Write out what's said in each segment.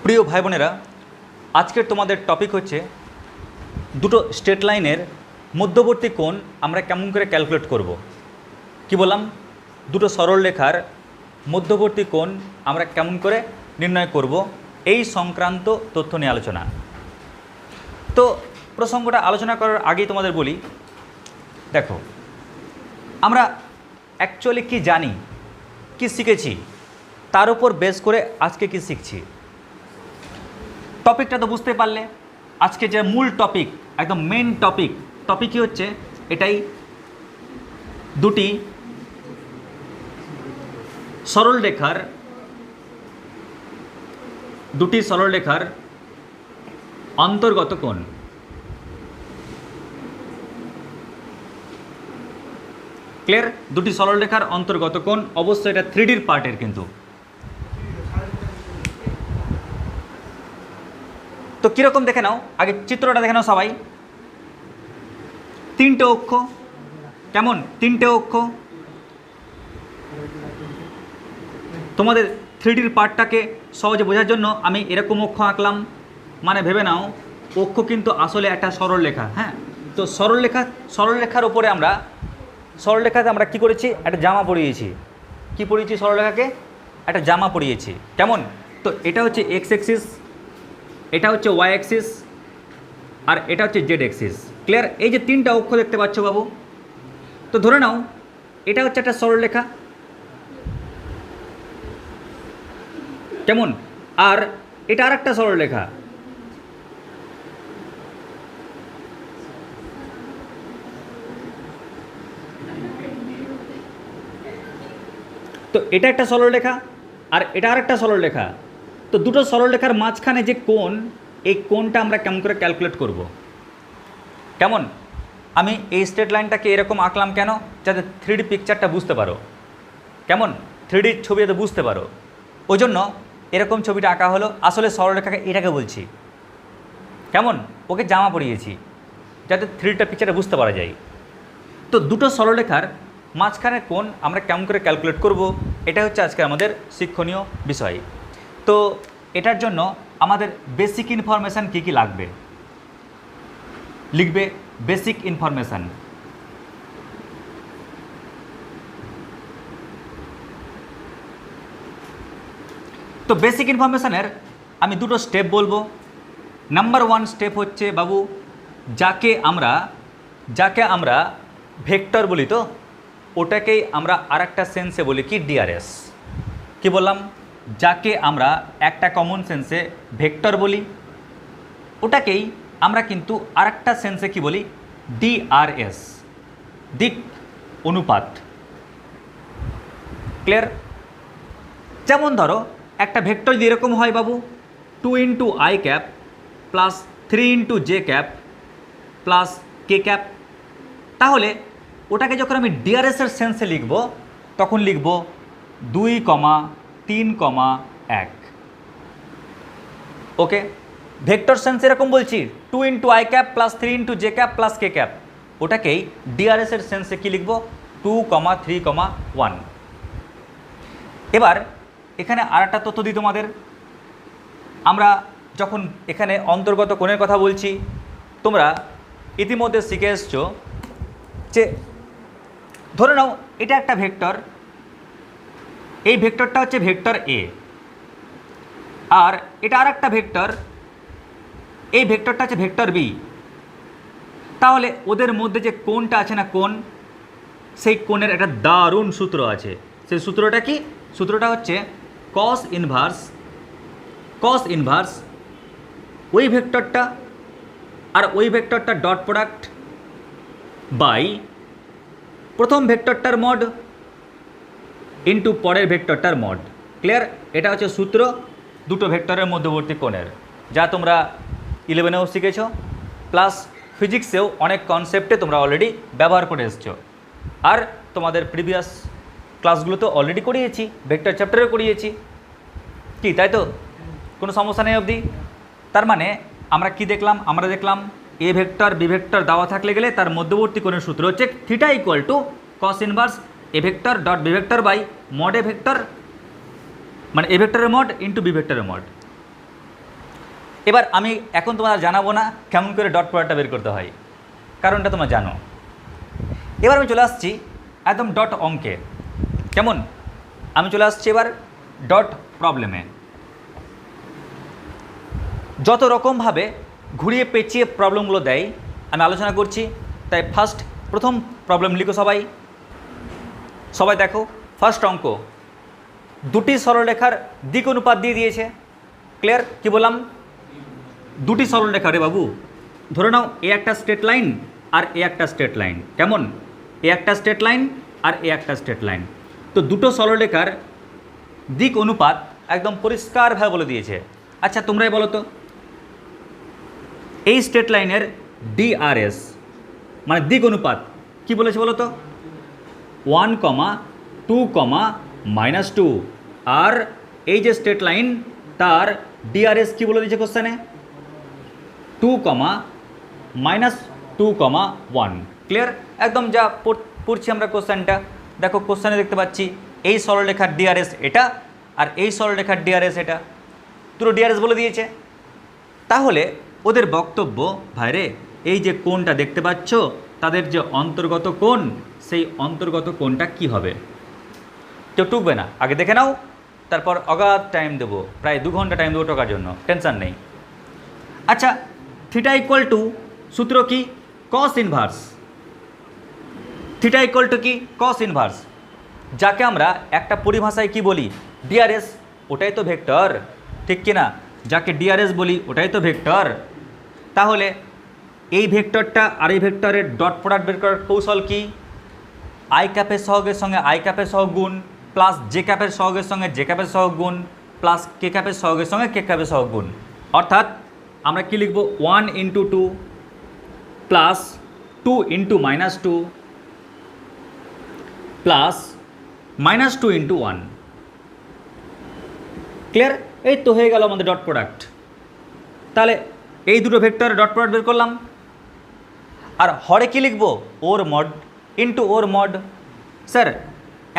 প্রিয় ভাই বোনেরা, আজকের তোমাদের টপিক হচ্ছে দুটো স্ট্রেট লাইনের মধ্যবর্তী কোণ আমরা কেমন করে ক্যালকুলেট করব। কি বললাম? দুটো সরল রেখার মধ্যবর্তী কোণ আমরা কেমন করে নির্ণয় করব, এই সংক্রান্ত তথ্য নিয়ে আলোচনা। তো প্রসঙ্গটা আলোচনা করার আগেই তোমাদের বলি, দেখো আমরা অ্যাকচুয়ালি কি জানি, কি শিখেছি, তার উপর বেস করে আজকে কি শিখছি। টপিকটা তো বুঝতে পারলে, আজকে যে মূল টপিক, একদম মেন টপিকই হচ্ছে এটাই, দুটি সরল রেখার অন্তর্গত কোণ। ক্লিয়ার? দুটি সরল রেখার অন্তর্গত কোণ, অবশ্যই এটা 3Dর পার্টের। কিন্তু তো কীরকম দেখে নাও, আগে চিত্রটা দেখে নাও সবাই। তিনটে অক্ষ, কেমন? তিনটে অক্ষ। তোমাদের 3Dর পার্টটাকে সহজে বোঝার জন্য আমি এরকম অক্ষ আঁকলাম, মানে ভেবে নাও অক্ষ কিন্তু আসলে একটা সরল রেখা। হ্যাঁ, তো সরল রেখার ওপরে সরলরেখাতে আমরা কি করেছি? একটা জামা পরিয়েছি। কি পরিয়েছি? সরলরেখাকে একটা জামা পরিয়েছি। কেমন? তো এটা হচ্ছে এক্স অ্যাক্সিস, এটা হচ্ছে ওয়াই অ্যাক্সিস, আর এটা হচ্ছে জেড অ্যাক্সিস। ক্লিয়ার? এই যে তিনটা অক্ষ দেখতে পাচ্ছ বাবু, তো ধরে নাও এটা হচ্ছে একটা সরলরেখা, কেমন? আর এটা আর একটা সরলরেখা। তো এটা একটা সরলরেখা আর এটা আর একটা সরলরেখা। তো দুটো সরলরেখার মাঝখানে যে কোণ, এই কোণটা আমরা কেমন করে ক্যালকুলেট করব। কেমন? আমি এই স্ট্রেট লাইনটাকে এরকম আঁকলাম কেন? যাতে 3D পিকচারটা বুঝতে পারো। কেমন? 3D ছবি যাতে বুঝতে পারো, ওই জন্য এরকম ছবিটা আঁকা হলো। আসলে সরলরেখাকে এটাকে বলছি। কেমন? ওকে জামা পরিয়েছি যাতে 3D পিকচারটা বুঝতে পারা যায়। তো দুটো সরলরেখার মাঝখানের কোণ আমরা কেমন করে ক্যালকুলেট করব, এটা হচ্ছে আজকে আমাদের শিক্ষণীয় বিষয়। তো এটার জন্য আমাদের বেসিক ইনফরমেশান কী কী লাগবে লিখবে। বেসিক ইনফরমেশান, তো বেসিক ইনফরমেশানের আমি দুটো স্টেপ বলবো। নাম্বার 1 স্টেপ হচ্ছে বাবু, যাকে আমরা ভেক্টর বলি, তো ওটাকেই আমরা আর একটা সেন্সে বলি কি? ডিআরএস। কি বললাম? যাকে আমরা একটা কমন সেন্সে ভেক্টর বলি, ওটাকেই আমরা কিন্তু আর একটা সেন্সে কি বলি? ডিআরএস, দিক অনুপাত। ক্লিয়ার? যেমন ধরো একটা ভেক্টর যদি এরকম হয় বাবু, 2 × i cap plus 3 × j cap plus k cap, তাহলে ওটাকে যখন আমি ডিআরএসের সেন্সে লিখব, তখন লিখব 2,3,1। ওকে? ভেক্টর সেন্স এরকম বলছি, 2 × i cap plus 3 × j cap plus k cap, ওটাকেই ডিআরএসের সেন্সে কি লিখব? 2,3,1। এবার এখানে আর একটা তথ্য দিই তোমাদের। আমরা যখন এখানে অন্তর্গত কোণের কথা বলছি, তোমরা ইতিমধ্যে শিখে এসছো যে ধরে নাও এটা একটা ভেক্টর, এই ভেক্টরটা হচ্ছে ভেক্টর এ, আর এটা আর একটা ভেক্টর, এই ভেক্টরটা হচ্ছে ভেক্টর বি। তাহলে ওদের মধ্যে যে কোণটা আছে না, কোণ, সেই কোণের একটা দারুণ সূত্র আছে। সেই সূত্রটা কি? সূত্রটা হচ্ছে কস ইনভার্স ওই ভেক্টরটা আর ওই ভেক্টরটা ডট প্রোডাক্ট বাই প্রথম ভেক্টরটার মড ইন্টু পরের ভেক্টরটার মড। ক্লিয়ার? এটা হচ্ছে সূত্র দুটো ভেক্টরের মধ্যবর্তী কোণের, যা তোমরা 11এও শিখেছ, প্লাস ফিজিক্সেও অনেক কনসেপ্টে তোমরা অলরেডি ব্যবহার করে এসছো। আর তোমাদের প্রিভিয়াস ক্লাসগুলো তো অলরেডি করিয়েছি, ভেক্টর চ্যাপ্টারেও করিয়েছি। কি, তাই তো? কোনো সমস্যা নেই অবধি? তার মানে আমরা কি দেখলাম? আমরা দেখলাম এ ভেক্টর বি ভেক্টর দেওয়া থাকলে গেলে তার মধ্যবর্তী কোণের সূত্র হচ্ছে theta equal to cos inverse A vector dot B vector by mod A vector, মানে এ ভেক্টরের মড ইন্টু বি ভেক্টরের মড। এবার আমি এখন তোমরা জানাবো না কেমন করে ডট প্রোডাক্টটা বের করতে হয়, কারণটা তোমরা জানো। এবার আমি চলে আসছি একদম ডট অঙ্কে। কেমন? আমি চলে আসছি এবার ডট প্রবলেমে। যত রকমভাবে ঘুরিয়ে পেঁচিয়ে প্রবলেমগুলো দেয় আমি আলোচনা করছি। তাই প্রথম প্রবলেম লিখো সবাই। সবাই দেখো, ফার্স্ট অঙ্ক, দুটি সরলরেখার দিক অনুপাত দিয়ে দিয়েছে। ক্লিয়ার? কি বললাম? দুটি সরলরেখা রে বাবু। ধরে নাও এ একটা স্ট্রেট লাইন আর এ একটা স্ট্রেট লাইন। কেমন? এ একটা স্ট্রেট লাইন আর এ একটা স্ট্রেট লাইন। তো দুটো সরলরেখার দিক অনুপাত একদম পরিষ্কারভাবে বলে দিয়েছে। আচ্ছা তোমরাই বলো তো, এই স্ট্রেট লাইনের ডিআরএস মানে দিক অনুপাত কি বলেছে বলো তো? 1, 2, -2। আর এই যে স্ট্রেট লাইন তার ডিআরএস কি বলে দিয়েছে কোশ্চেনে? 2, -2, 1। ক্লিয়ার? একদম যা পড়ছি আমরা কোশ্চেনটা। দেখো কোশ্চেনে দেখতে পাচ্ছি এই সরলরেখার ডিআরএস এটা আর এই সরলরেখার ডিআরএস এটা, দুটো ডিআরএস বলে দিয়েছে। তাহলে ওদের বক্তব্য, ভাইরে এই যে কোণটা দেখতে পাচ্ছ তাদের যে অন্তর্গত কোণ, সেই অন্তর্গত কোণটা কি হবে? কেউ টুকবে না, আগে দেখে নাও, তারপর অগাধ টাইম দেবো, প্রায় 2 ঘন্টা টাইম দেবো টাকার জন্য, টেনশন নেই। আচ্ছা, থিটা ইকুয়াল টু সূত্র কি? Cos inverse. Theta equal to কি? কস ইনভার্স, যাকে আমরা একটা পরিভাষায় কি বলি? ডিআরএস। ওটাই তো ভেক্টর, ঠিক কি না? যাকে ডিআরএস বলি ওটাই তো ভেক্টর। তাহলে এই ভেক্টরটা আর এই ভেক্টরের ডট প্রোডাক্ট বের করার কৌশল কি? আই ক্যাপের সহগের সঙ্গে আই ক্যাপের সহগ গুণ, প্লাস জে ক্যাপের সহগের সঙ্গে জে ক্যাপের সহগ গুণ, প্লাস কে ক্যাপের সহগের সঙ্গে কে ক্যাপের সহগ গুণ। অর্থাৎ আমরা কি লিখব? 1 × 2 প্লাস 2 × -2 প্লাস -2 × 1। ক্লিয়ার? এই তো হয়ে গেল আমাদের ডট প্রোডাক্ট। তাহলে এই দুটো ভেক্টরের ডট প্রোডাক্ট বের করলাম। আর হরে কি লিখব? ওর মড ইন্টু ওর মড। স্যার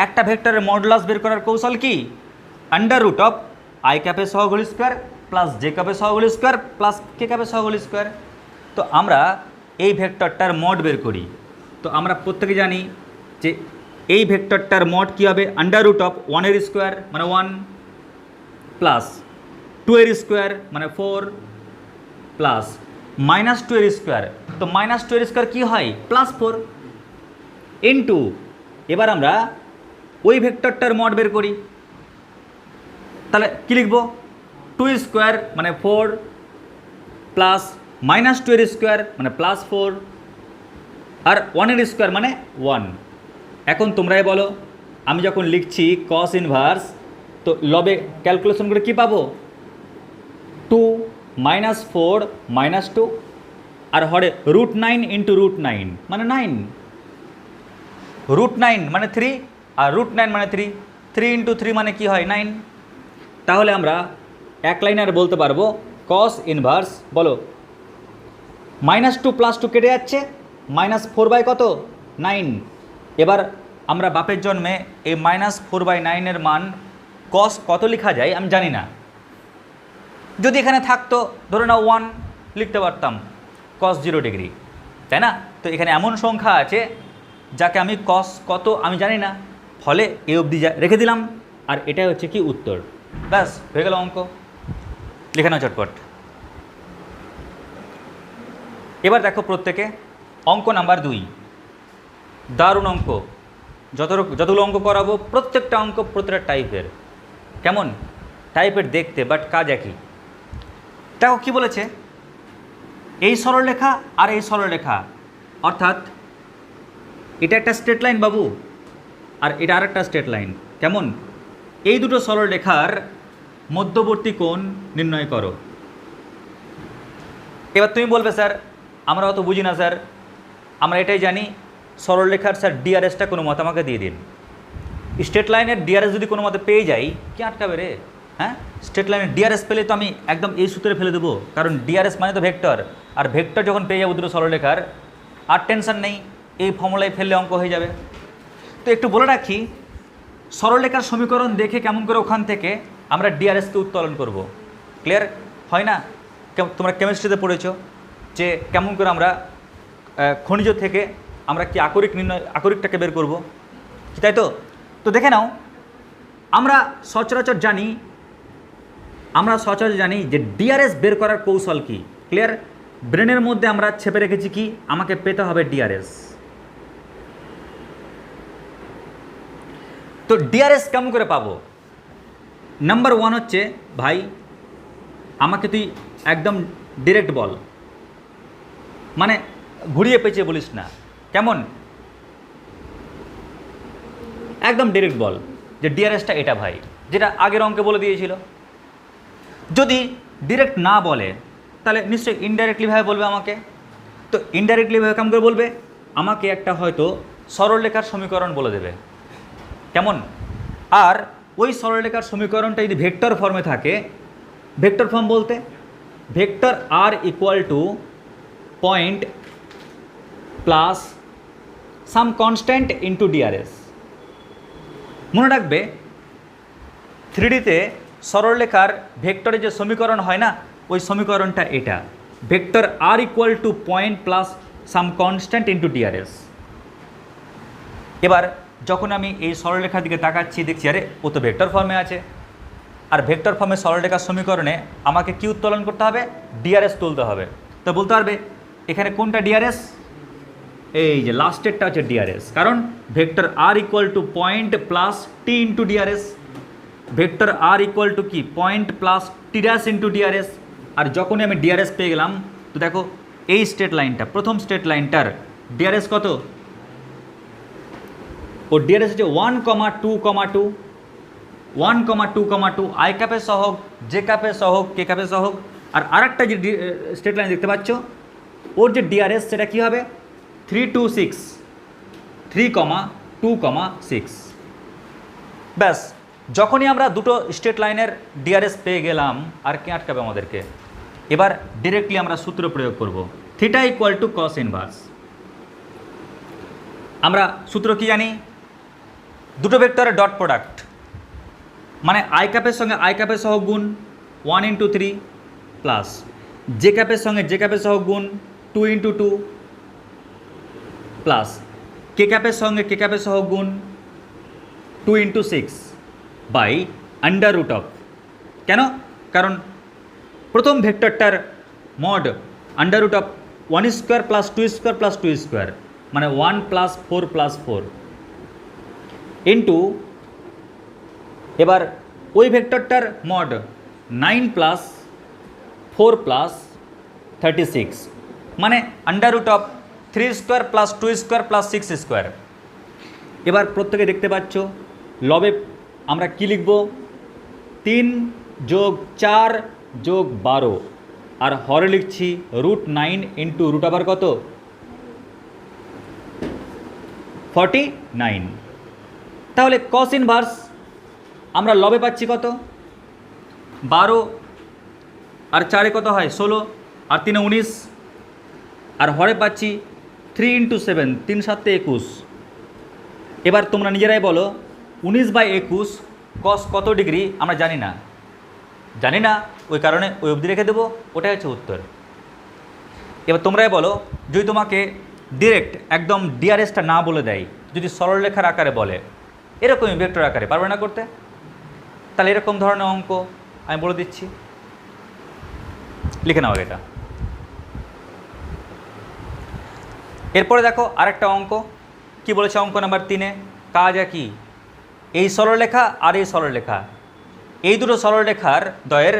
একটা ভেক্টরের মডুলাস বের করার কৌশল কি? √of আই ক্যাপের সহগ হোল স্কোয়ার প্লাস জে ক্যাপের সহগ হোল স্কোয়ার প্লাস কে ক্যাপের সহগ হোল স্কোয়ার। তো আমরা এই ভেক্টরটার মড বের করি। তো আমরা প্রত্যেকে জানি যে এই ভেক্টরটার মড কী হবে? √of 1 এর স্কোয়ার মানে 1 প্লাস 2 এর স্কোয়ার মানে 4 প্লাস -2 এর স্কোয়ার। তো -2 এর স্কোয়ার কী হয়? +4 ইন্টু, এবার আমরা ওই ভেক্টরটার মড বের করি। তাহলে কী লিখব? 2 স্কোয়ার মানে 4 প্লাস -2 এর স্কোয়ার মানে +4 আর 1 এর স্কোয়ার মানে 1। এখন তোমরাই বলো, আমি যখন লিখছি কস ইনভার্স, তো লবে ক্যালকুলেশন করে কী পাবো? 2 -4 -2 আর হরে √9 × √9 মানে 9, √9 মানে 3 আর √9 মানে 3, 3 × 3 মানে কি হয়? 9। তাহলে আমরা এক লাইনে আর বলতে পারবো কস ইনভার্স, বলো, -2 + 2 কেটে যাচ্ছে, -4/9 কত? 9। এবার আমরা বাপের জন্মে এই -4/9 এর মান কস কত লেখা যায় আমি জানি না। যদি এখানে থাকতো ধরে নাও 1 লিখতে পারতাম cos 0 ডিগ্রি, তাই না? তো এখানে এমন সংখ্যা আছে যাকে আমি cos কত আমি জানি না, ফলে এই অবধি রেখে দিলাম। আর এটাই হচ্ছে কি উত্তর। ব্যাস হয়ে গেল অঙ্ক, লিখে নাও চটপট। এবার দেখো প্রত্যেকে অঙ্ক নাম্বার 2, দারুণ অঙ্ক। যতগুলো অঙ্ক করাবো প্রত্যেকটা অঙ্ক প্রত্যেকটা টাইপের, কেমন টাইপের দেখতে, বাট কাজ একই। দেখো কী বলেছে? এই সরলরেখা আর এই সরলরেখা, অর্থাৎ এটা একটা স্ট্রেট লাইন বাবু আর এটা আর একটা স্ট্রেট লাইন। কেমন? এই দুটো সরলরেখার মধ্যবর্তী কোণ নির্ণয় করো। এবার তুমি বলবে স্যার আমরা অত বুঝি না স্যার, আমরা এটাই জানি সরলরেখার স্যার ডিআরএসটা কোনো মতে আমাকে দিয়ে দিন। স্ট্রেট লাইনের ডিআরএস যদি কোনো মতে পেয়ে যাই, কি আটকাবে রে? হ্যাঁ, স্ট্রেট লাইনের ডিআরএস পেলে তো আমি একদম এই সূত্রে ফেলে দেবো, কারণ ডিআরএস মানে তো ভেক্টর, আর ভেক্টর যখন পেয়ে যাবো দুটো সরলরেখার, আর টেনশন নেই, এই ফর্মুলায় ফেললে অঙ্ক হয়ে যাবে। তো একটু বলে রাখি, সরলরেখার সমীকরণ দেখে কেমন করে ওখান থেকে আমরা ডিআরএসকে উত্তোলন করব। ক্লিয়ার হয় না? তোমরা কেমিস্ট্রিতে পড়েছো যে কেমন করে আমরা খনিজ থেকে আমরা কি আকরিকটাকে বের করব, কি তাই তো? তো দেখে নাও, আমরা সচরাচর জানি যে ডিআরএস বের করার কৌশল কি। ক্লিয়ার? ব্রেনের মধ্যে আমরা ছেপে রেখেছি কি, আমাকে পেতে হবে ডিআরএস। তো ডিআরএস কেমন করে পাবো? নাম্বার 1 হচ্ছে, ভাই আমাকে তুই একদম ডিরেক্ট বল, মানে ঘুরিয়ে পেঁচিয়ে বলিস না। কেমন? একদম ডিরেক্ট বল যে ডিআরএসটা এটা ভাই, যেটা আগের অঙ্কে বলে দিয়েছিল। যদি ডিরেক্ট না বলে তাহলে নিশ্চয়ই ইনডাইরেক্টলিভাবে বলবে আমাকে। তো ইনডাইরেক্টলিভাবে কেমন করে বলবে? আমাকে একটা হয়তো সরলরেখার সমীকরণ বলে দেবে। কেমন? আর ওই সরলরেখার সমীকরণটা যদি ভেক্টর ফর্মে থাকে, ভেক্টর ফর্ম বলতে vector R equal to point plus some constant into DRS. মনে রাখবে 3Dতে সরলরেখার ভেক্টরের যে সমীকরণ হয় না, ওই সমীকরণটা এটা, vector R equal to point plus some constant into DRS. এবার যখন আমি এই সরলরেখার দিকে তাকাচ্ছি, দেখছি আরে ও তো ভেক্টর ফর্মে আছে, আর ভেক্টর ফর্মে সরলরেখার সমীকরণে আমাকে কি উত্তোলন করতে হবে? ডিআরএস তুলতে হবে। তো বলতে পারবে এখানে কোনটা ডিআরএস? এই যে লাস্টেরটা হচ্ছে ডিআরএস, কারণ vector R equal to point plus T into DRS. Vector R equal to কি? Point plus T dash into DRS. আর যখনই আমি ডিআরএস পেয়ে গেলাম, তো দেখো এই স্ট্রেট লাইনটা, প্রথম স্ট্রেট লাইনটার ডিআরএস কত? ও ডিআরএস হচ্ছে 1,2,2, 1,2,2 আই ক্যাপের সহগ, জে ক্যাপের সহগ, কে ক্যাপের সহগ। আর আরেকটা যে স্ট্রেট লাইন দেখতে পাচ্ছ, ওর যে ডিআরএস সেটা কী হবে? 3,2,6, 3,2,6। ব্যাস, যখনই আমরা দুটো স্ট্রেট লাইনের ডিআরএস পেয়ে গেলাম, আর কি আটকাবে আমাদেরকে? এবার ডিরেক্টলি আমরা সূত্র প্রয়োগ করব, theta equal to cos inverse. আমরা সূত্র কি জানি? দুটো ভেক্টরের ডট প্রোডাক্ট, মানে আই ক্যাপের সঙ্গে আই ক্যাপের সহগ গুণ 1/3 প্লাস জে ক্যাপের সঙ্গে জে ক্যাপের সহগ গুণ 2/2 প্লাস কে ক্যাপের সঙ্গে কে ক্যাপের সহগ গুণ 2/6 বাই আন্ডার রুট অফ। কেন? কারণ প্রথম ভেক্টরটার mod under root of 1² plus 2² plus 2², মানে 1 প্লাস 4 প্লাস 4 ইন্টু, এবার ওই ভেক্টরটার মড 9 প্লাস 4 প্লাস 36, মানে under root of 3² plus 2² plus 6²। এবার প্রত্যেকে দেখতে পাচ্ছ লবে আমরা কি লিখব? 3 যোগ 4 যোগ 12, আর হরে লিখছি √9 ইন্টু রুট আবার কত? 49। তাহলে কস ইনভার্স আমরা লবে পাচ্ছি কত? 12, আর 4 কত হয়? 16, আর 3 19, আর হরে পাচ্ছি 3 × 7, 3 7 21। এবার তোমরা নিজেরাই বলো 19/21 কস কত ডিগ্রি? আমরা জানি না, ওই কারণে ওই অবধি রেখে দেবো, ওটাই হচ্ছে উত্তর। এবার তোমরাই বলো, যদি তোমাকে ডিরেক্ট একদম ডিআরএসটা না বলে দেয়, যদি সরলরেখার আকারে বলে, এরকমই ভেক্টর আকারে, পারবে না করতে? তাহলে এরকম ধরনের অঙ্ক আমি বলে দিচ্ছি, লিখে নাও এটা। এরপরে দেখো আরেকটা অঙ্ক কি বলেছে, অঙ্ক নাম্বার 3-এ। কাজ কি? এই সরলরেখা আর এই সরলরেখা, এই দুটো সরলরেখার দ্বয়ের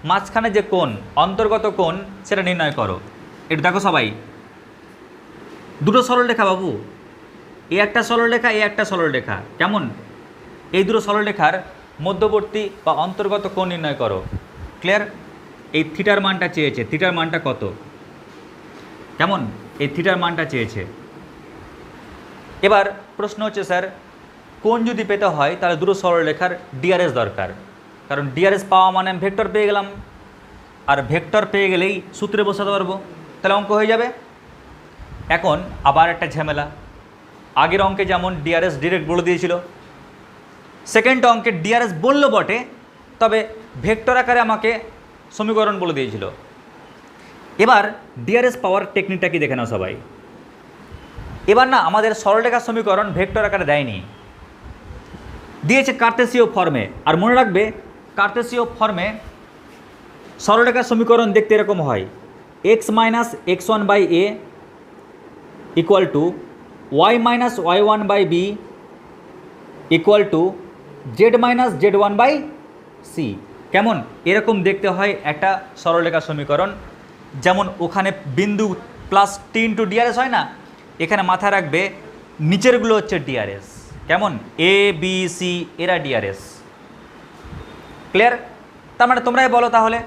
মাঝখানে যে কোণ, অন্তর্গত কোণ, সেটা নির্ণয় করো। এটা দেখো সবাই, দুটো সরলরেখা বাবু, এই একটা সরলরেখা, এই একটা সরলরেখা। কেমন? এই দুটো সরলরেখার মধ্যবর্তী বা অন্তর্গত কোণ নির্ণয় করো। ক্লিয়ার? এই থিটার মানটা চেয়েছে, থিটার মানটা কত? কেমন? এই থিটার মানটা চেয়েছে। এবার প্রশ্ন হচ্ছে, স্যার কোণ যদি পেতে হয় তাহলে দুটো সরলরেখার ডিআরএস দরকার, কারণ ডিআরএস পাওয়া মানে আমি ভেক্টর পেয়ে গেলাম, আর ভেক্টর পেয়ে গেলেই সূত্রে বসাতে পারবো, তাহলে অঙ্ক হয়ে যাবে। এখন আবার একটা ঝামেলা, আগের অঙ্কে যেমন ডিআরএস ডিরেক্ট বলে দিয়েছিল, সেকেন্ড অঙ্কে ডিআরএস বললো বটে, তবে ভেক্টর আকারে আমাকে সমীকরণ বলে দিয়েছিল। এবার ডিআরএস পাওয়ার টেকনিকটা কি দেখে নাও সবাই। এবার না আমাদের সরলরেখার সমীকরণ ভেক্টর আকারে দেয়নি, দিয়েছে কার্তেসীয় ফর্মে। আর মনে রাখবে কার্তেসীয় ফর্মে সরলরেখার সমীকরণ দেখতে এরকম হয়, X minus X one by A equal to Y minus Y one by B equal to Z minus Z one by C. কেমন এরকম দেখতে হয় একটা সরলরেখার সমীকরণ। যেমন ওখানে বিন্দু প্লাস টি ইন্টু ডিআরএস হয় না, এখানে মাথায় রাখবে নিচেরগুলো হচ্ছে ডিআরএস। কেমন এ বি সি এরা ডিআরএস। ক্লিয়ার? তার মানে তোমরাই বলো তাহলে,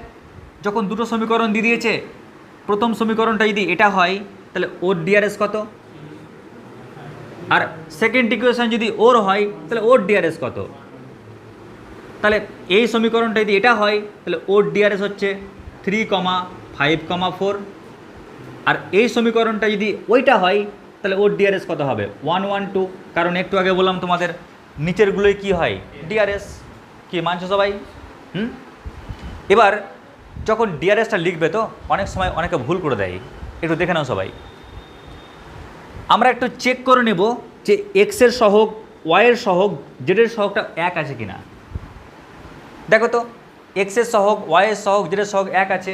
যখন দুটো সমীকরণ দিয়ে দিয়েছে, প্রথম সমীকরণটা যদি এটা হয় তাহলে ওর ডিআরএস কত, আর সেকেন্ড ইকুয়েশন যদি ওর হয় তাহলে ওর ডিআরএস কত। তাহলে এই সমীকরণটা যদি এটা হয় তাহলে ওর ডিআরএস হচ্ছে 3,5,4, আর এই সমীকরণটা যদি ওইটা হয় তাহলে ওর ডিআরএস কত হবে 1,1,2। কারণ একটু আগে বললাম তোমাদের নিচেরগুলোই কি হয় ডিআরএস। কি মানছো সবাই? এবার যখন ডিআরএসটা লিখবে তো অনেক সময় অনেকে ভুল করে দেয়, একটু দেখে নাও সবাই। আমরা একটু চেক করে নেব যে এক্সের সহগ, ওয়াইয়ের সহগ, জেডের সহগটা এক আছে কি না। দেখো তো এক্সের সহগ, ওয়াইয়ের সহগ, জেডের সহগ এক আছে,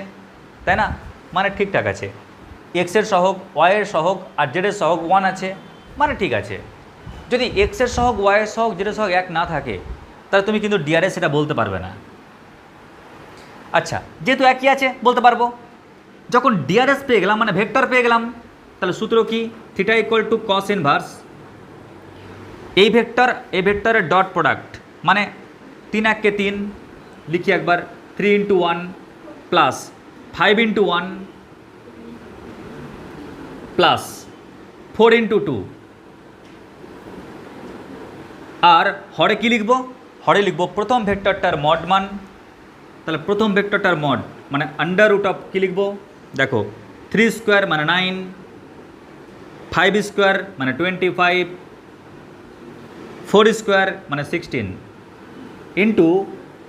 তাই না? মানে ঠিকঠাক আছে। এক্সের সহগ, ওয়াইয়ের সহগ আর জেডের সহগ 1 আছে, মানে ঠিক আছে। যদি এক্সের সহগ, ওয়াইয়ের সহগ, জেডের সহগ এক না থাকে তাহলে তুমি কিন্তু ডিআরএস এটা বলতে পারবে না। আচ্ছা, যেহেতু একই আছে বলতে পারবো। যখন ডিআরএস পেয়ে গেলাম মানে ভেক্টর পেয়ে গেলাম, তাহলে সূত্র কি theta equal to cos inverse এই ভেক্টরের ডট প্রোডাক্ট, মানে 3 1 কে 3 লিখি একবার, 3 × 1 প্লাস 5 × 1 প্লাস 4 × 2। আর হরে কি লিখব? হরে লিখব প্রথম ভেক্টরটার মড মান। তাহলে প্রথম ভেক্টরটার মড মানে আন্ডার রুট অফ কী লিখব? দেখো 3 স্কোয়ার মানে 9, 5 স্কোয়ার মানে 25, 4 স্কোয়ার মানে 16 into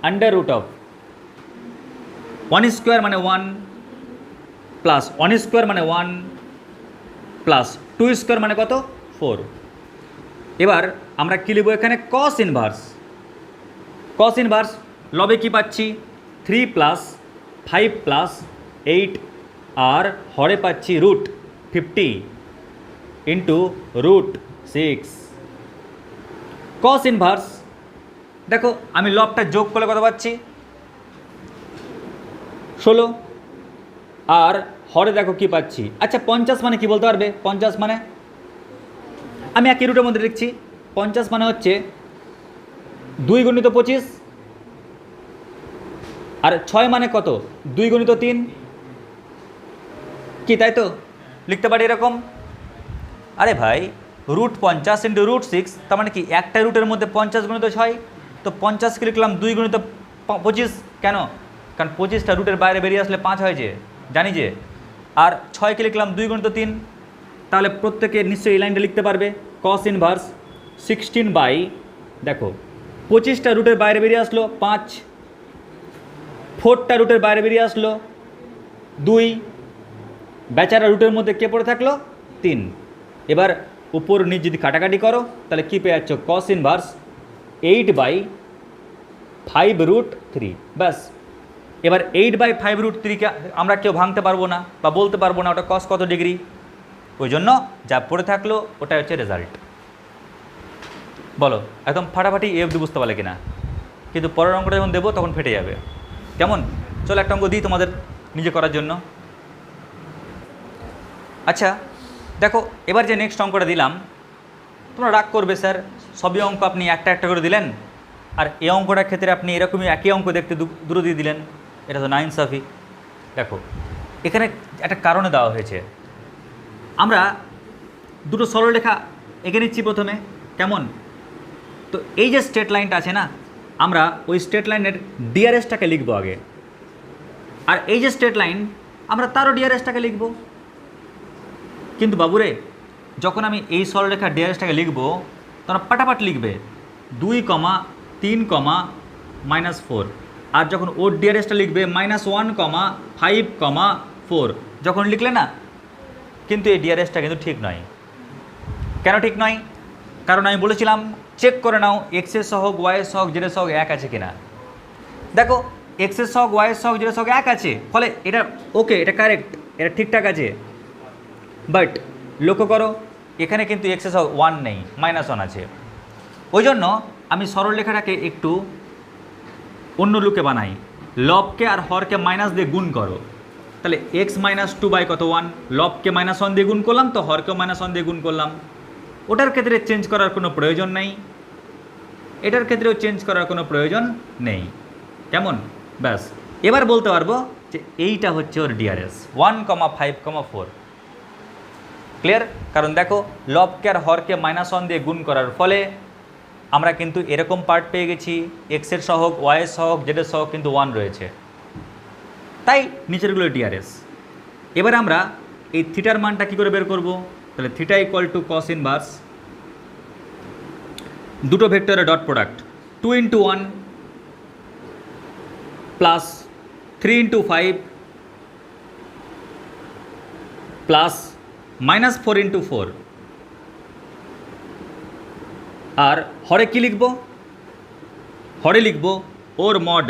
under root of 1 square মানে 1 প্লাস 1 স্কোয়ার মানে 1 প্লাস 2 স্কোয়ার মানে কত 4। এবার আমরা কী লিখব এখানে? Cos inverse. কস ইনভার্স লবে কি পাচ্ছি 3 প্লাস 5 প্লাস 8 আর হরে পাচ্ছি root 50 into root 6। Cos inverse দেখো আমি লবটা যোগ করলে কত পাচ্ছি 16, আর হরে দেখো কি পাচ্ছি। আচ্ছা 50 মানে কি বলতে পারবে? 50 মানে আমি একই রুটের মধ্যে লিখছি। 50 মানে হচ্ছে 2 × 25 আর 6 মানে কত 2 × 3 কি, তাই তো? লিখতে পারি এরকম। আরে ভাই রুট 50 ইন্টু রুট 6, তার মানে কি একটা রুটের মধ্যে 50 × 6, তো 50 কে লিখলাম 2 × 25। কেন? কারণ 25টা রুটের বাইরে বেরিয়ে আসলে 5 হয় যে, জানি যে। আর 6কে লিখলাম 2 × 3। তাহলে প্রত্যেকে নিশ্চয়ই এই লাইনটা লিখতে পারবে। কস ইনভার্স 16 বাই, দেখো 25টা রুটের বাইরে বেরিয়ে আসলো 5, 4টা রুটের বাইরে বেরিয়ে আসলো 2, বেচারা রুটের মধ্যে কে পড়ে থাকলো 3। এবার উপর নিচ যদি কাটাকাটি করো তাহলে কী পেয়ে যাচ্ছ? Cos inverse 8/5√3। ব্যাস। এবার 8/5√3কে আমরা কেউ ভাঙতে পারবো না বা বলতে পারবো না ওটা কস কত ডিগ্রি, ওই জন্য যা পড়ে থাকলো ওটাই হচ্ছে রেজাল্ট। বলো একদম ফাটাফাটি এ অবধি বুঝতে পারলে কিনা? কিন্তু পরের অঙ্কটা যখন দেবো তখন ফেটে যাবে। কেমন? চলো একটা অঙ্ক দিই তোমাদের নিজে করার জন্য। আচ্ছা দেখো এবার যে নেক্সট অঙ্কটা দিলাম, তোমরা রাগ করবে স্যার সবই অঙ্ক আপনি একটা একটা করে দিলেন, আর এই অঙ্কটার ক্ষেত্রে আপনি এরকমই একই অঙ্ক দেখতে দূরে দিয়ে দিলেন, এটা তো নাইনসাফি। দেখো এখানে একটা কারণে দেওয়া হয়েছে। আমরা দুটো সরলরেখা এঁকে নিচ্ছি প্রথমে। কেমন? তো এই যে স্ট্রেট লাইনটা আছে না, আমরা ওই স্ট্রেট লাইনের ডিআরএসটাকে লিখবো আগে, আর এই যে স্ট্রেট লাইন আমরা তারও ডিআরএসটাকে লিখব। কিন্তু বাবুরে যখন আমি এই সরলরেখার ডিআরএসটাকে লিখবো তখন পাটাপাট লিখবে 2, 3, -4, আর যখন ওর ডিআরএসটা লিখবে -1, 5, 4। যখন লিখলে না, কিন্তু এই ডিআরএসটা কিন্তু ঠিক নয়। কেন ঠিক নয়? কারণ আমি বলেছিলাম চেক করে নাও এক্সের সহগ ওয়াইয়ের সহগ জেডের সহগ এক আছে কিনা। দেখো এক্সের সহগ ওয়াইয়ের সহগ জেডের সহগ এক আছে, ফলে এটা ওকে, এটা কারেক্ট, এটা ঠিকঠাক আছে। বাট লক্ষ্য করো এখানে কিন্তু এক্সের সহগ 1 নেই, -1 আছে। ওই জন্য আমি সরলরেখাটাকে একটু অন্য লুকে বানাই, লবকে আর হরকে মাইনাস দিয়ে গুণ করো, তাহলে এক্স মাইনাস 2/1, লবকে -1 দিয়ে গুণ করলাম তো হরকেও -1 দিয়ে গুণ করলাম। ওটার ক্ষেত্রে চেঞ্জ করার কোনো প্রয়োজন নেই, এটার ক্ষেত্রেও চেঞ্জ করার কোনো প্রয়োজন নেই। কেমন? ব্যাস এবার বলতে পারবো যে এইটা হচ্ছে ওর ডিআরএস 1,5,4। ক্লিয়ার? কারণ দেখো লবকে আর হরকে -1 দিয়ে গুণ করার ফলে আমরা কিন্তু এরকম পার্ট পেয়ে গেছি, এক্সের সহগ ওয়াইয়ের সহগ জেডের সহগ কিন্তু 1 রয়েছে, তাই নিচেরগুলো ডিআরএস। এবার আমরা এই থিটার মানটা কী করে বের করব? তাহলে theta equal to cos inverse দুটো ভেক্টরের ডট প্রোডাক্ট 2 × 1 প্লাস 3 × 5 প্লাস -4 × 4। আর হরে কি লিখব? হরে লিখব ওর মড,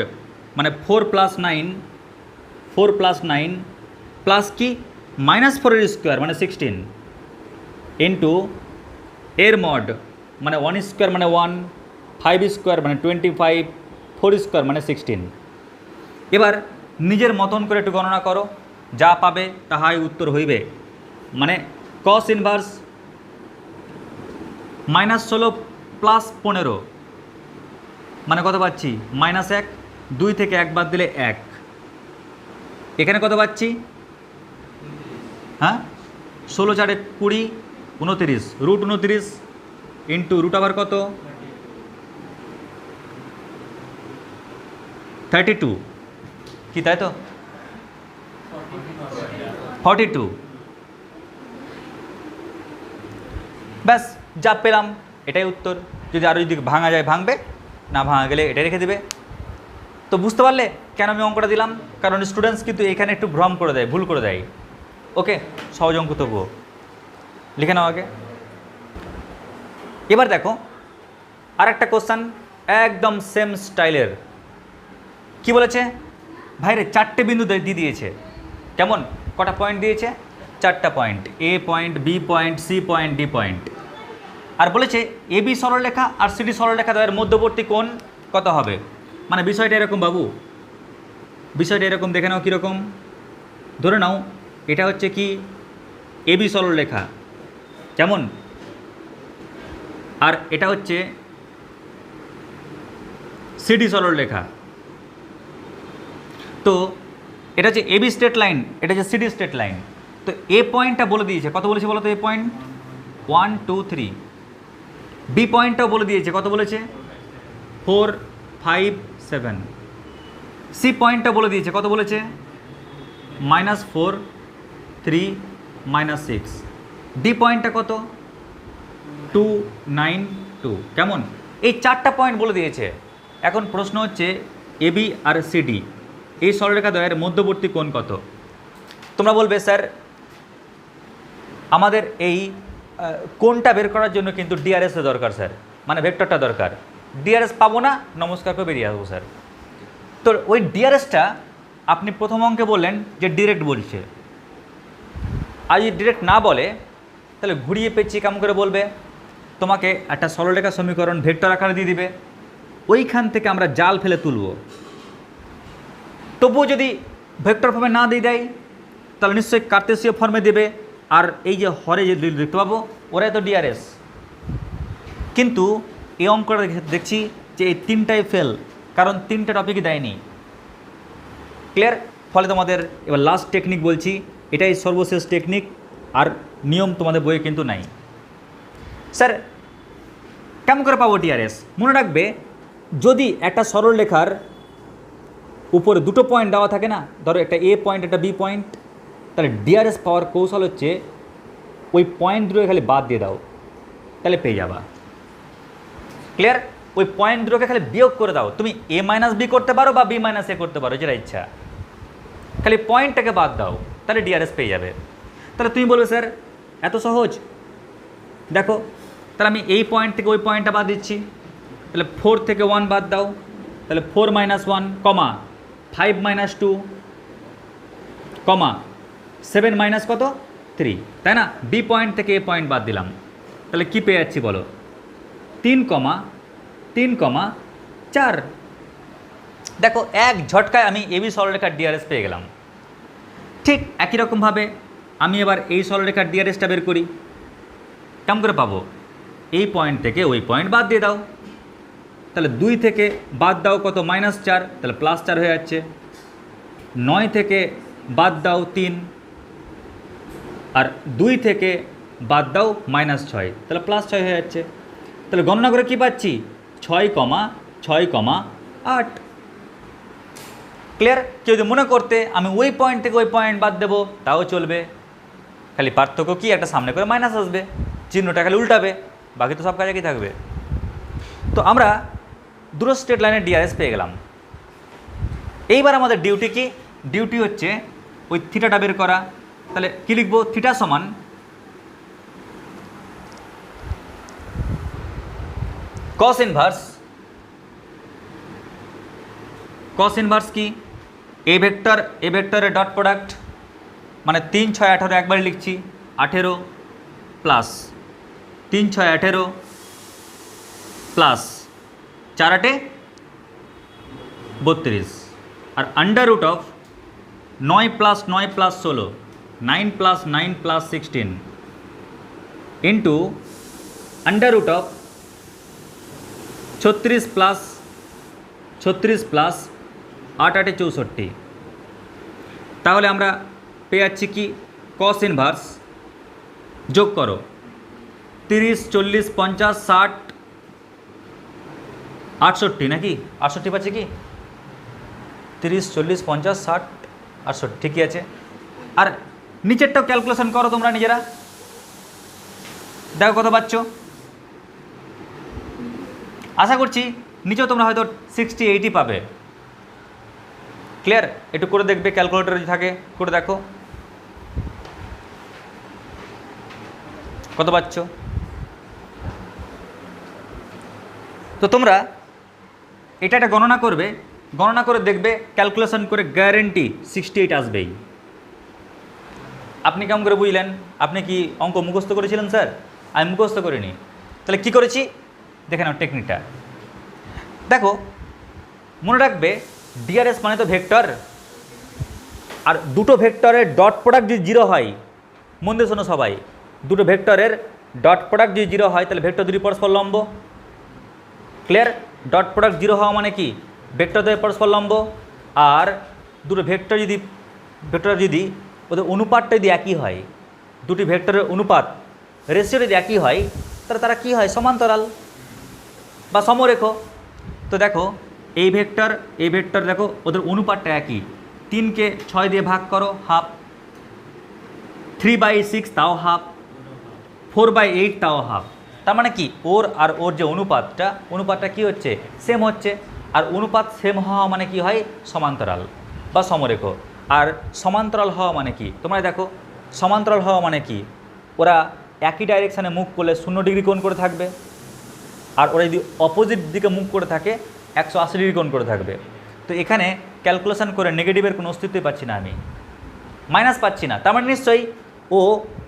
মানে 4 + 9 প্লাস কি -4² মানে 16 ইন্টু এর মড মানে 1² মানে 1, 5² মানে 25, 4² মানে 16। এবার নিজের মতন করে একটু গণনা করো, যা পাবে তাহাই উত্তর হইবে। মানে কস ইনভার্স -16 + 15 মানে কত পাচ্ছি? -1। 2 থেকে 1 বাদ দিলে 1। এখানে কত পাচ্ছি? হ্যাঁ 16 × 4 = 20, 29, √29 ইন্টু রুট আবার কত 32, কি তাই তো 42। ব্যাস যা পেলাম এটাই উত্তর। যদি আরও যদি ভাঙা যায় ভাঙবে, না ভাঙা গেলে এটাই রেখে দেবে। তো বুঝতে পারলে কেন আমি অঙ্কটা দিলাম? কারণ স্টুডেন্টস কিন্তু এখানে একটু ভ্রম করে দেয়, ভুল করে দেয়। ওকে, সহজ অঙ্ক তবুও লিখে নাও আগে। এবার দেখো আর একটা কোশ্চেন একদম সেম স্টাইলের। কি বলেছে? ভাইরে 4টে বিন্দু দিয়ে দিয়েছে। কেমন? কটা পয়েন্ট দিয়েছে? 4টা point, A point, B point, C point, D point. আর বলেছে এ বি সরলরেখা আর সিডি সরলরেখা দ্বয়ের মধ্যবর্তী কোণ কত হবে। মানে বিষয়টা এরকম বাবু, বিষয়টা এরকম, দেখে নাও কীরকম। ধরে নাও এটা হচ্ছে কি এ বি সরলরেখা, কেমন? আর এটা হচ্ছে সিডি সরলরেখা। তো এটা হচ্ছে এবি স্ট্রেট লাইন, এটা হচ্ছে সিডি স্ট্রেট লাইন। তো এ পয়েন্টটা বলে দিয়েছে, কত বলেছে বলো তো? এ পয়েন্ট 1, 2, 3। বি পয়েন্টটাও বলে দিয়েছে, কত বলেছে? 4, 5, 7। সি পয়েন্টটা বলে দিয়েছে, কত বলেছে? -4, 3, -6। ডি পয়েন্টটা কত? 2, 9, 2। কেমন? এই 4টা পয়েন্ট বলে দিয়েছে। এখন প্রশ্ন হচ্ছে এবি আর সিডি এই সরলরেখা দ্বয়ের মধ্যবর্তী কোণ কত? তোমরা বলবে স্যার আমাদের এই কোণটা বের করার জন্য কিন্তু ডিআরএস দরকার স্যার, মানে ভেক্টরটা দরকার। ডিআরএস পাবো না, নমস্কার করে বেরিয়ে আসবো স্যার। তো ওই ডিআরএসটা আপনি প্রথম অঙ্কে বললেন যে ডিরেক্ট বলছে, আর যদি ডিরেক্ট না বলে তাহলে ঘুরিয়ে পেঁচিয়ে কেমন করে বলবে? তোমাকে একটা সরলরেখা সমীকরণ ভেক্টর আকারে দিয়ে দিবে, ওইখান থেকে আমরা জাল ফেলে তুলব। তবুও যদি ভেক্টর ফর্মে না দিয়ে দেয় তাহলে নিশ্চয়ই কার্তেশীয় ফর্মে দেবে। আর এই যে হরে যে দেখতে পাবো ওরাই তো ডিআরএস। কিন্তু এই অঙ্কটা দেখছি যে এই 3টাই ফেল, কারণ 3টে টপিকই দেয়নি। ক্লিয়ার? ফলে তোমাদের এবার লাস্ট টেকনিক বলছি, এটাই সর্বশেষ টেকনিক, আর নিয়ম তোমাদের বইয়ে কিন্তু নাই। স্যার কেমন করে পাবো ডিআরএস? মনে রাখবে যদি একটা সরলরেখার উপরে দুটো পয়েন্ট দেওয়া থাকে না, ধরো একটা এ পয়েন্ট একটা বি পয়েন্ট, তাহলে ডিআরএস পাওয়ার কৌশল হচ্ছে ওই পয়েন্ট দুটোকে খালি বাদ দিয়ে দাও, তাহলে পেয়ে যাবা। ক্লিয়ার? ওই পয়েন্ট দুটোকে খালি বিয়োগ করে দাও, তুমি এ - বি করতে পারো বা বি - এ করতে পারো, যেটা ইচ্ছা, খালি পয়েন্টটাকে বাদ দাও, তাহলে ডিআরএস পেয়ে যাবে। তাহলে তুমি বলবে স্যার এত সহজ, দেখো তাহলে আমি এই পয়েন্ট থেকে ওই পয়েন্টটা বাদ দিচ্ছি, তাহলে 4 থেকে 1 বাদ দাও, তাহলে 4 - 1, 5 - 2, 7 - কত 3, তাই না? বি পয়েন্ট থেকে এ পয়েন্ট বাদ দিলাম, তাহলে কি পেয়ে যাচ্ছি বলো? 3, 4। দেখো এক ঝটকায় আমি এবি সরলরেখার ডিআরএস পেয়ে গেলাম। ঠিক একই রকমভাবে আমি এবার এই সরলরেখার ডিআরএসটা বের করি। কেমন করে পাবো? এই পয়েন্ট থেকে ওই পয়েন্ট বাদ দিয়ে দাও, তাহলে 2 থেকে বাদ দাও কত? -4, তাহলে +4 হয়ে যাচ্ছে। 9 থেকে বাদ দাও 3, আর 2 থেকে বাদ দাও -6, তাহলে +6 হয়ে যাচ্ছে। তাহলে গণনা করে কি পাচ্ছি? 6,6,8। ক্লিয়ার? কেউ যদি মনে করতে আমি ওই পয়েন্ট থেকে ওই পয়েন্ট বাদ দেবো তাও চলবে, খালি পার্থক্য কি একটা সামনে করে মাইনাস আসবে, চিহ্নটা খালি উল্টাবে, বাকি তো সব কাজ একই থাকবে। তো আমরা দুটো স্ট্রেট লাইনের ডিআরএস পেয়ে গেলাম। এইবার আমাদের ডিউটি কি? ডিউটি হচ্ছে ওই থিটাটা বের করা। তাহলে কি লিখবো? থিটা সমান কস ইনভার্স কি? এ ভেক্টরের ডট প্রোডাক্ট, মানে 3, 6, 18 একবার লিখছি, 18 প্লাস 3, 6, 18 প্লাস 4, 8, 32, আর under root of 9 + 9 + 16, 9 + 9 + 16 into under root of 36 + 8, 8, 64। তাহলে আমরা পেয়ে যাচ্ছি কি? কস ইনভার্স, যোগ করো 30, 40, 50, 60, 68, নাকি 68 পাচ্ছি কি? 30, 40, 50, 60, 68, ঠিকই আছে। আর নিচেরটাও ক্যালকুলেশন করো তোমরা নিজেরা, দেখো কত পাচ্ছ। আশা করছি নিচেও তোমরা হয়তো 60, 80 পাবে। ক্লিয়ার? একটু করে দেখবে, ক্যালকুলেটর যদি থাকে করে দেখো কত পাচ্ছ। তো তোমরা এটা একটা গণনা করবে, গণনা করে দেখবে, ক্যালকুলেশন করে গ্যারেন্টি 68 আসবেই। আপনি কেমন করে বুঝলেন? আপনি কি অঙ্ক মুখস্থ করেছিলেন? স্যার আমি মুখস্থ করিনি। তাহলে কি করেছি দেখে নাও টেকনিকটা। দেখো মনে রাখবে ডিআরএস মানে তো ভেক্টর, আর দুটো ভেক্টরের ডট প্রোডাক্ট যদি 0 হয়, মন দিয়ে শোনো সবাই, দুটো ভেক্টরের ডট প্রোডাক্ট যদি 0 হয় তাহলে ভেক্টর দুটি পরস্পর লম্ব। ক্লিয়ার? ডট প্রোডাক্ট 0 হওয়া মানে কি? ভেক্টর দ্বয় পরস্পর লম্ব। আর দুটো ভেক্টর যদি ওদের অনুপাতটা যদি একই হয়, দুটি ভেক্টরের অনুপাত রেশিও যদি একই হয়, তাহলে তারা কি হয়? সমান্তরাল বা সমরেখ। তো দেখো এই ভেক্টর দেখো ওদের অনুপাতটা একই, 3কে 6 দিয়ে ভাগ করো, হাফ, 3/6 তাও হাফ, 4/8 তাও হাফ। তার মানে কি ওর আর ওর যে অনুপাতটা কি হচ্ছে? সেম হচ্ছে। আর অনুপাত সেম হওয়া মানে কি হয়? সমান্তরাল বা সমরেখ। আর সমান্তরাল হওয়া মানে কি? তোমরা দেখো সমান্তরাল হওয়া মানে কি? ওরা একই ডাইরেকশানে মুভ করলে 0 ডিগ্রি কোণ করে থাকবে, আর ওরা যদি অপোজিট দিকে মুভ করে থাকে 180 ডিগ্রি কোণ করে থাকবে। তো এখানে ক্যালকুলেশন করে নেগেটিভের কোনো অস্তিত্বই পাচ্ছি না, আমি মাইনাস পাচ্ছি না, তার মানে নিশ্চয়ই ও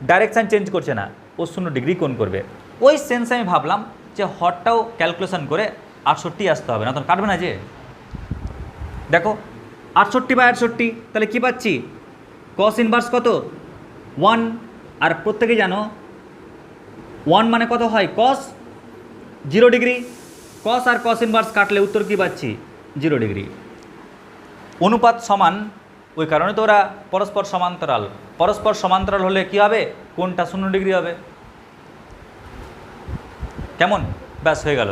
ডাইরেকশান চেঞ্জ করছে না, ও 0 ডিগ্রি কোণ করবে। ওই সেন্সে আমি ভাবলাম যে হরটাও ক্যালকুলেশন করে 68 আসতে হবে, না তখন কাটবে না যে। দেখো 68/68, তাহলে কী পাচ্ছি? কস ইনভার্স কত? 1। আর প্রত্যেকেই জানো 1 মানে কত হয়? কস 0 ডিগ্রি। কস আর কস ইনভার্স কাটলে উত্তর কী পাচ্ছি? 0 ডিগ্রি। অনুপাত সমান, ওই কারণে তো ওরা পরস্পর সমান্তরাল। পরস্পর সমান্তরাল হলে কি হবে? কোণটা 0 ডিগ্রি হবে। কেমন? ব্যাস হয়ে গেল।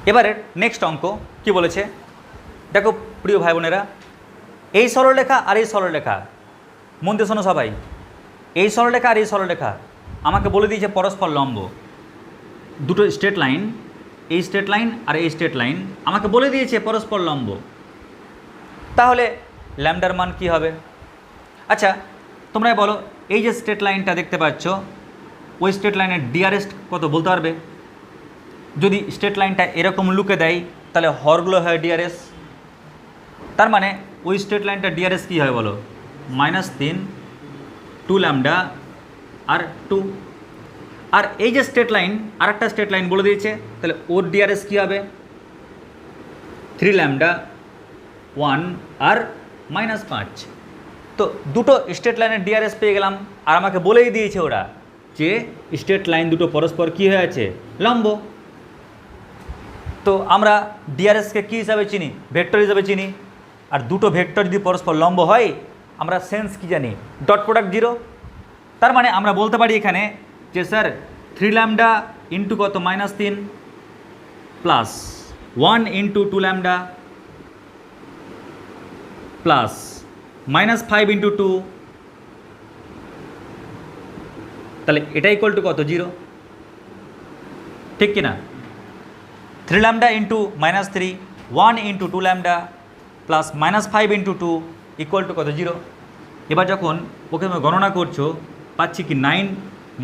এবারে নেক্সট অঙ্ক কি বলেছে দেখো প্রিয় ভাই বোনেরা, এই সরলরেখা আর এই সরলরেখা, মন দিয়ে শোনো সবাই, এই সরলরেখা আর এই সরলরেখা আমাকে বলে দিয়েছে পরস্পর লম্ব। দুটো স্ট্রেট লাইন, এই স্ট্রেট লাইন আর এই স্ট্রেট লাইন আমাকে বলে দিয়েছে পরস্পর লম্ব। তাহলে ল্যামডার মান কি হবে? আচ্ছা তোমরা বলো, এই যে স্ট্রেট লাইনটা দেখতে পাচ্ছ, ওই স্ট্রেট লাইনের ডিয়ারেস্ট কত বলতে পারবে? যদি স্ট্রেট লাইনটা এরকম লুকে দেয় তাহলে হরগুলো হয় ডিয়ারেস্ট। তার মানে ওই স্ট্রেট লাইনটা ডিয়ারেস্ট কী হয় বলো? -3 2 ল্যামডা আর 2। আর এই যে স্ট্রেট লাইন আর একটা স্ট্রেট লাইন বলে দিয়েছে, তাহলে ওর ডিয়ারেস্ট কী হবে? 3 ল্যামডা 1 আর -5। তো দুটো স্ট্রেট লাইনের ডিয়ারেস্ট পেয়ে গেলাম। আর আমাকে বলেই দিয়েছে ওরা যে স্ট্রেট লাইন দুটো পরস্পর কী হয়ে আছে? লম্ব। তো আমরা ডিআরএসকে কী হিসাবে চিনি? ভেক্টর হিসাবে চিনি। আর দুটো ভেক্টর যদি পরস্পর লম্ব হয়, আমরা সেন্স কি জানি? Dot product 0। তার মানে আমরা বলতে পারি এখানে যে স্যার 3 ল্যামডা ইন্টু কত? -3 plus 1 into 2 lambda plus -5 into 2, তাহলে এটা ইকুয়াল টু কত? 0। ঠিক কিনা? 3 lambda into -3, 1 into 2 lambda plus -5 into 2 equal to কত? 0। এবার যখন ওকে তুমি গণনা করছো, পাচ্ছি কি 9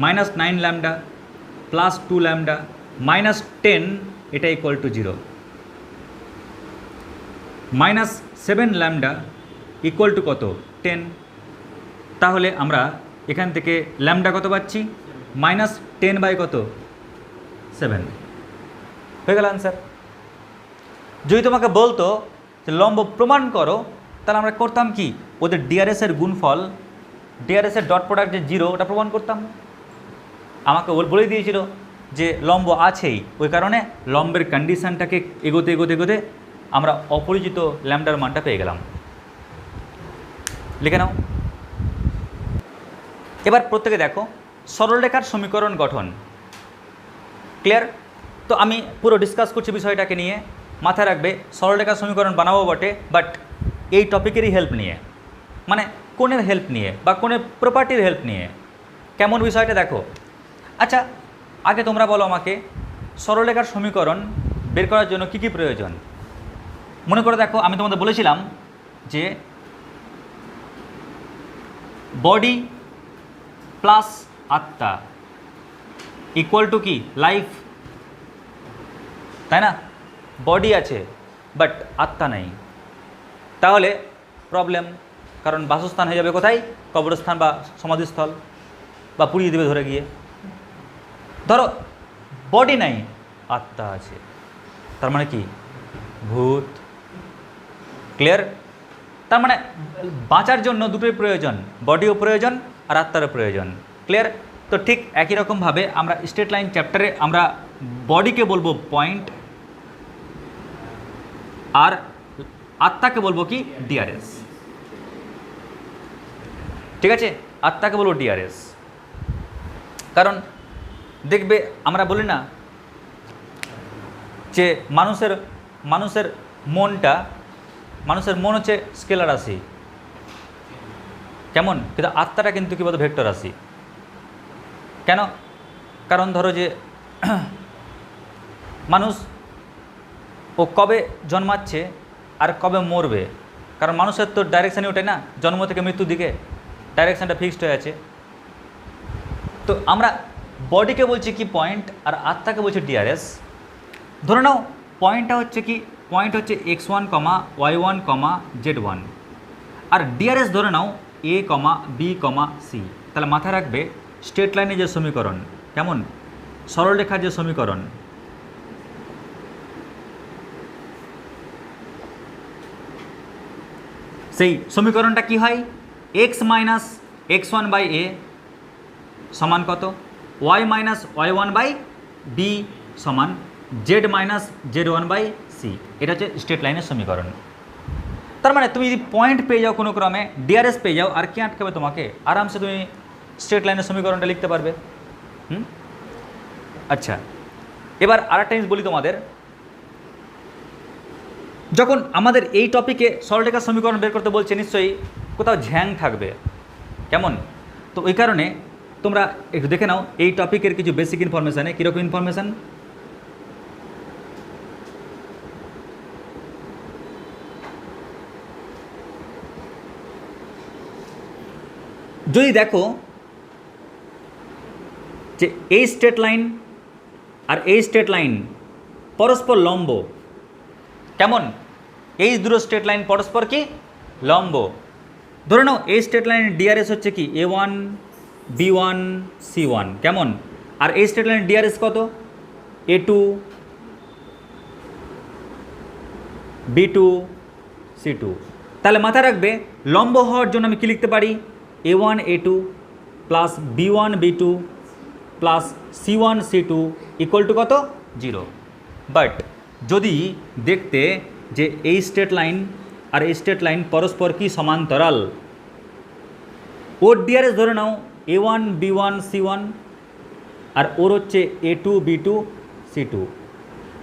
-9 ল্যামডা প্লাস 2 ল্যামডা -10, এটা equal to 0। -7 lambda equal to কত? 10। তাহলে আমরা এখান থেকে ল্যামডা কত পাচ্ছি? -10 বাই কত? 7 হয়ে গেল আনসার। যদি তোমাকে বলতো যে লম্ব প্রমাণ করো, তাহলে আমরা করতাম কি? ওদের ডিআরএসের গুণফল, ডিআরএসের ডট প্রোডাক্ট যে 0, ওটা প্রমাণ করতাম। আমাকে বলে দিয়েছিল যে লম্ব আছেই, ওই কারণে লম্বের কন্ডিশানটাকে এগোতে এগোতে এগোতে আমরা অপরিচিত ল্যামডার মানটা পেয়ে গেলাম। লিখে নাও। এবার প্রত্যেকে দেখো সরলরেখার সমীকরণ গঠন। ক্লিয়ার? তো আমি পুরো ডিসকাস করছি বিষয়টাকে নিয়ে। মাথায় রাখবে সরলরেখার সমীকরণ বানাবো বটে, বাট এই টপিকেরই হেল্প নিয়ে, মানে কোণের হেল্প নিয়ে বা কোণের প্রপার্টির হেল্প নিয়ে। কেমন বিষয়টা দেখো। আচ্ছা আগে তোমরা বলো আমাকে, সরলরেখার সমীকরণ বের করার জন্য কি কি প্রয়োজন? মনে করে দেখো, আমি তোমাদের বলেছিলাম যে বডি প্লাস আত্মা ইকুয়াল টু কি? লাইফ, তাই না? বডি আছে বাট আত্মা নেই, তাহলে প্রবলেম। কারণ বাসস্থান হয়ে যাবে কোথায়? কবরস্থান বা সমাধিস্থল, বা পুড়িয়ে দেবে ধরে গিয়ে। ধরো বডি নাই, আত্মা আছে, তার মানে কি? ভূত। ক্লিয়ার? তার মানে বাঁচার জন্য দুটোই প্রয়োজন, বডিও প্রয়োজন আর আত্মারও প্রয়োজন। ক্লিয়ার? তো ঠিক একই রকমভাবে আমরা স্ট্রেট লাইন চ্যাপ্টারে আমরা বডিকে বলবো পয়েন্ট, আর আত্মাকে বলবো কি? ডিআরএস। ঠিক আছে? আত্মাকে বলবো ডিআরএস। কারণ দেখবে আমরা বলি না যে মানুষের মন হচ্ছে স্কেলার রাশি, কেমন? কিন্তু আত্মাটা কিন্তু কি বলতো? ভেক্টর রাশি। কেন? কারণ ধরো যে মানুষ ও কবে জন্মাচ্ছে আর কবে মরবে, কারণ মানুষের তো ডাইরেকশানই ওটাই না, জন্ম থেকে মৃত্যুর দিকে ডাইরেকশানটা ফিক্সড হয়ে আছে। তো আমরা বডিকে বলছি কি? পয়েন্ট, আর আত্মাকে বলছি ডিআরএস। ধরে নাও পয়েন্টটা হচ্ছে কি? পয়েন্ট হচ্ছে x1, y1, z1, আর ডিআরএস ধরে নাও a, b, c। তাহলে মাথায় রাখবে স্ট্রেট লাইনের যে সমীকরণ, কেমন? সরলরেখার যে সমীকরণ, সেই সমীকরণটা কি হয়? x minus x1 by a সমান কত? y minus y1 by b সমান z minus z1 by c। এটা হচ্ছে স্ট্রেট লাইনের সমীকরণ। তার মানে তুমি যদি পয়েন্ট পেয়ে যাও কোনো ক্রমে, ডিআরএস পেয়ে যাও, আর কি আটকাবে তোমাকে? আরামসে তুমি স্ট্রেট লাইনের সমীকরণটা লিখতে পারবে। আচ্ছা এবার আরেকটা জিনিস বলি তোমাদের, যখন আমাদের এই টপিকে সরলরেখার সমীকরণ বের করতে বলছে, নিশ্চয়ই কোথাও ঝ্যাং থাকবে, কেমন? তো ওই কারণে তোমরা একটু দেখে নাও এই টপিকের কিছু বেসিক ইনফরমেশানে। কীরকম ইনফরমেশান? যদি দেখো যে এই স্ট্রেট লাইন আর এই স্ট্রেট লাইন পরস্পর লম্ব, কেমন? এই দুটো স্ট্রেট লাইন পরস্পর কি লম্ব। ধরে নাও এই স্ট্রেট লাইনের ডিআরএস হচ্ছে কি A1 B1 C1, কেমন? আর এই স্ট্রেট লাইনের ডিআরএস কত? A2 B2 C2। তাহলে মাথায় রাখবে লম্ব হওয়ার জন্য আমি কি লিখতে পারি? A1 A2 plus B1 B2 plus C1 C2 equal to কত? 0। বাট যদি দেখতে যে এই স্ট্রেট লাইন আর এই স্ট্রেট লাইন পরস্পর কি সমান্তরাল, ওর ডিআরএস ধরে নাও A1 B1 C1 আর ওর হচ্ছে A2 B2 C2,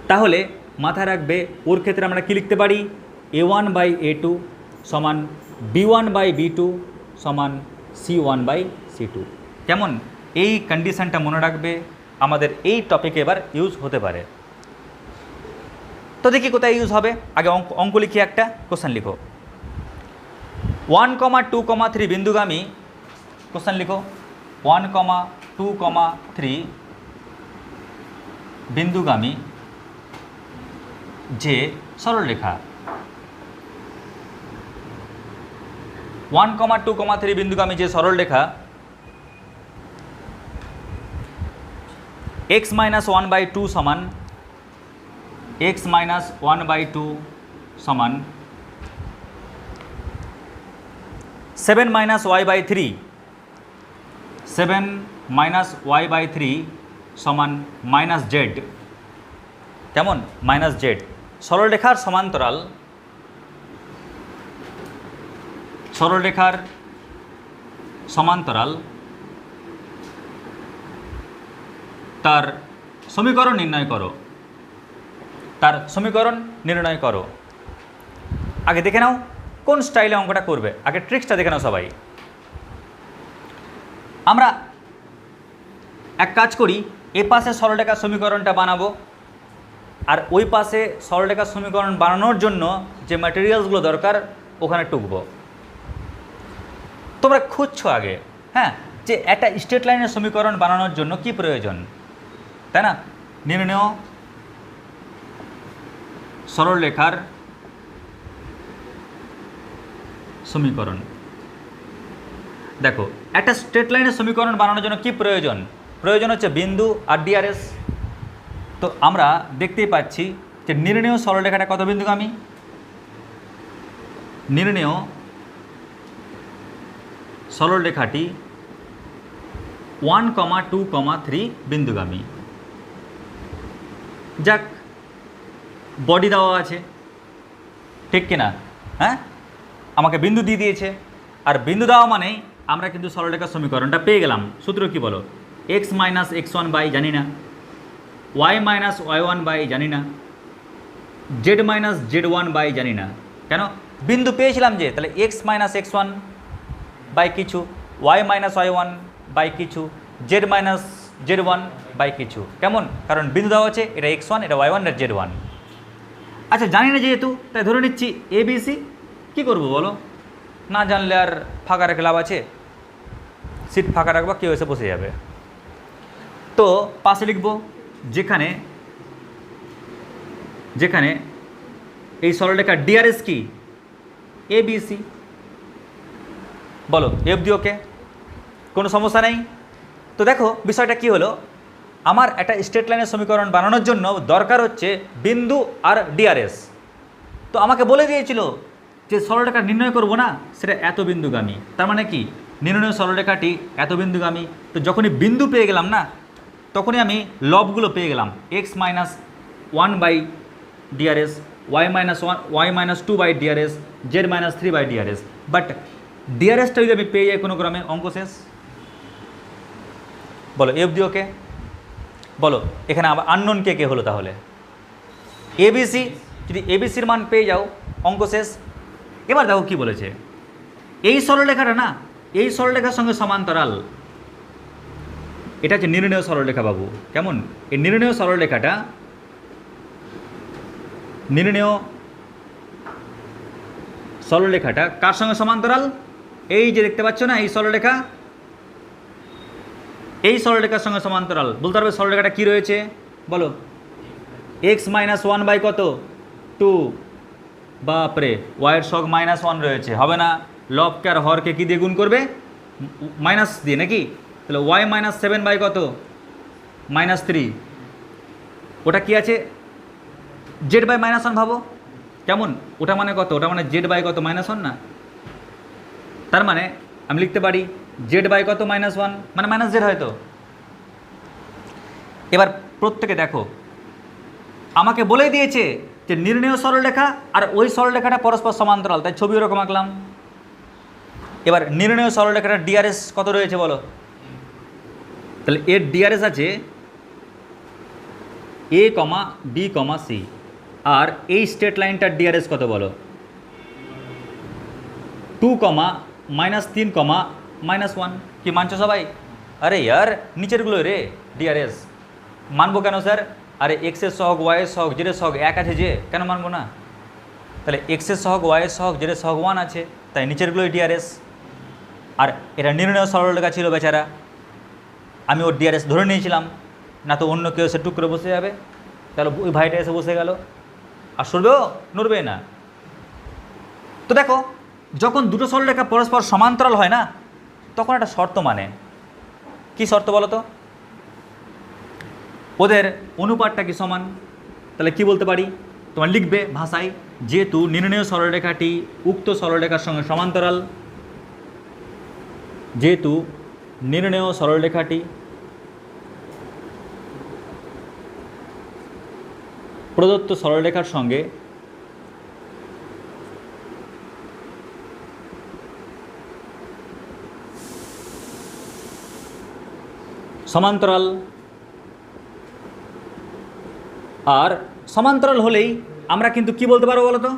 তাহলে মাথায় রাখবে ওর ক্ষেত্রে আমরা কি লিখতে পারি? A1 বাই A2 সমান B1 বাই B2 সমান C1 বাই C2, কেমন? এই কন্ডিশনটা মনে রাখবে, আমাদের এই টপিকে এবার ইউজ হতে পারে। তো দেখি কোথায় ইউজ হবে। আগে অঙ্ক লিখি, একটা কোশ্চেন লিখো। 1, 2, 3 বিন্দুগামী, কোশ্চেন লিখো 1, 2, 3 বিন্দুগামী যে সরলরেখা। 1, 2, 3 বিন্দুগামী যে সরলরেখা x-1/2 সমান x-1/2 সমান 7-y/3, 7-y/3 সমান -z, কেমন? -z। সরলরেখার সমান্তরাল, সরলরেখার সমান্তরাল তার সমীকরণ নির্ণয় করো, তার সমীকরণ নির্ণয় করো। আগে দেখে নাও কোন স্টাইলে অঙ্কটা করবে, আগে ট্রিক্সটা দেখে নাও সবাই। আমরা এক কাজ করি, এ পাশে সরলরেখার সমীকরণটা বানাবো, আর ওই পাশে সরলরেখার সমীকরণ বানানোর জন্য যে ম্যাটেরিয়ালসগুলো দরকার ওখানে টুকবো। তোমরা খুঁজছো আগে, হ্যাঁ, যে একটা স্ট্রেট লাইনের সমীকরণ বানানোর জন্য কি প্রয়োজন, তাই না? নির্ণেয় সরলরেখার সমীকরণ। দেখো একটা স্ট্রেট লাইনের সমীকরণ বানানোর জন্য কি প্রয়োজন? প্রয়োজন হচ্ছে বিন্দু আর ডিআরএস। তো আমরা দেখতেই পাচ্ছি যে নির্ণেয় সরলরেখাটা কত বিন্দুগামী? নির্ণেয় সরলরেখাটি 1, 2, 3 বিন্দুগামী। যাক, বডি দেওয়া আছে, ঠিক কিনা? হ্যাঁ, আমাকে বিন্দু দিয়ে দিয়েছে, আর বিন্দু দেওয়া মানেই আমরা কিন্তু সরলরেখার সমীকরণটা পেয়ে গেলাম। সূত্র কি বলো? x - x1 বাই জানি না, y - y1 বাই জানি না, z - z1 বাই জানি না। কেন? বিন্দু পেয়েছিলাম যে, তাহলে x - x1 বাই কিছু, y - y1 বাই কিছু, z - z1 বাই কিছু, কেমন? কারণ বিন্দু দেওয়া আছে, এটা x1, এটা y1, এটা z1। আচ্ছা, জানি না যেহেতু, তাই ধরে নিচ্ছি ABC। কী করবো বলো? না জানলে আর ফাঁকা রেখে লাভ আছে? সিট ফাঁকা রাখবো, কেউ এসে বসে যাবে। তো পাশে লিখব যেখানে যেখানে এই সরলরেখার ডিআরএস কি? ABC। বলো এফ দি ওকে, কোনো সমস্যা নেই। তো দেখো বিষয়টা কি হলো, আমার একটা স্ট্রেট লাইনের সমীকরণ বানানোর জন্য দরকার হচ্ছে বিন্দু আর ডিআরএস। তো আমাকে বলে দিয়েছিল যে সরলরেখা নির্ণয় করব না, সেটা এত বিন্দুগামী। তার মানে কি? নির্ণয় সরলরেখাটি এত বিন্দুগামী। তো যখনই বিন্দু পেয়ে গেলাম না, তখনই আমি লবগুলো পেয়ে গেলাম, x-1 by DRS, y-2 by DRS, z-3 by DRS. But ডিআরএসটা যদি আমি পেয়ে যাই কোনো ক্রমে, অঙ্ক শেষ। বলো এফ দি ওকে। বলো এখানে আবার আননোন কে কে হলো? তাহলে এবিসি। যদি এবিসির মান পেয়ে যাও, অঙ্ক শেষ। এবার দেখো কি বলেছে, এই সরলরেখাটা না, এই সরলরেখার সঙ্গে সমান্তরাল, এটা হচ্ছে নির্ণেয় সরলরেখা বাবু। কেমন? এই নির্ণেয় সরলরেখাটা, নির্ণেয় সরলরেখাটা কার সঙ্গে সমান্তরাল? এই যে দেখতে পাচ্ছ না, এই সরলরেখা এই সরলরেখার সঙ্গে সমান্তরাল, বলতে পারবে সরলরেখাটা কী রয়েছে বলো? এক্স মাইনাস ওয়ান বাই কত? 2। বাপরে, ওয়াইয়ের সহগ -1 রয়েছে, হবে না? লবকে আর হরকে কী দিয়ে গুণ করবে? মাইনাস দিয়ে নাকি? তাহলে ওয়াই -7 বাই কত? -3। ওটা কি আছে? জেড বাই -1 ভাবো কেমন? ওটা মানে কত? ওটা মানে জেড বাই কত? -1 না? তার মানে আমি লিখতে পারি জেড বাই কত? -1, মানে -z হয়তো। এবার প্রত্যেকে দেখো, আমাকে বলে দিয়েছে যে নির্ণেয় সরলরেখা আর ওই সরলরেখাটা পরস্পর সমান্তরাল, তাই ছবি ওরকম আঁকলাম। এবার নির্ণেয় সরলরেখাটার ডিআরএস কত রয়েছে বলো? তাহলে এর ডিআরএস আছে এ কমা বি কমা সি, আর এই স্ট্রেট লাইনটার ডিআরএস কত বলো? 2, -3, -1। কি মানছো সবাই? আরে ইয়ার নিচেরগুলো রে ডিআরএস মানবো কেন স্যার? আরে এক্সের সহগ ওয়াইয়ের সহগ জেডের সহগ এক আছে, যে কেন মানবো না? তাহলে এক্সের সহগ ওয়াইয়ের সহগ জেডের সহগ 1 আছে, তাই নিচেরগুলোই ডিআরএস। আর এটা নির্ণয় সরলরেখা ছিল বেচারা, আমি ওর ডিআরএস ধরে নিয়েছিলাম, না তো অন্য কেউ এসে টুক করে বসে যাবে। তাহলে ওই ভাইটা এসে বসে গেল, আর সরবেও? নড়বে না। তো দেখো, যখন দুটো সরলরেখা পরস্পর সমান্তরাল হয় না, তখন একটা শর্ত মানে, কি শর্ত বলো তো? ওদের অনুপাতটা কি সমান। তাহলে কি বলতে পারি? তোমার লিখবে ভাষায়, যেহেতু নির্ণেয় সরলরেখাটি উক্ত সরলরেখার সঙ্গে সমান্তরাল, যেহেতু নির্ণেয় সরলরেখাটি প্রদত্ত সরলরেখার সঙ্গে সমান্তরাল, আর সমান্তরাল হলেই আমরা কিন্তু কি বলতে পারবো বলো তো?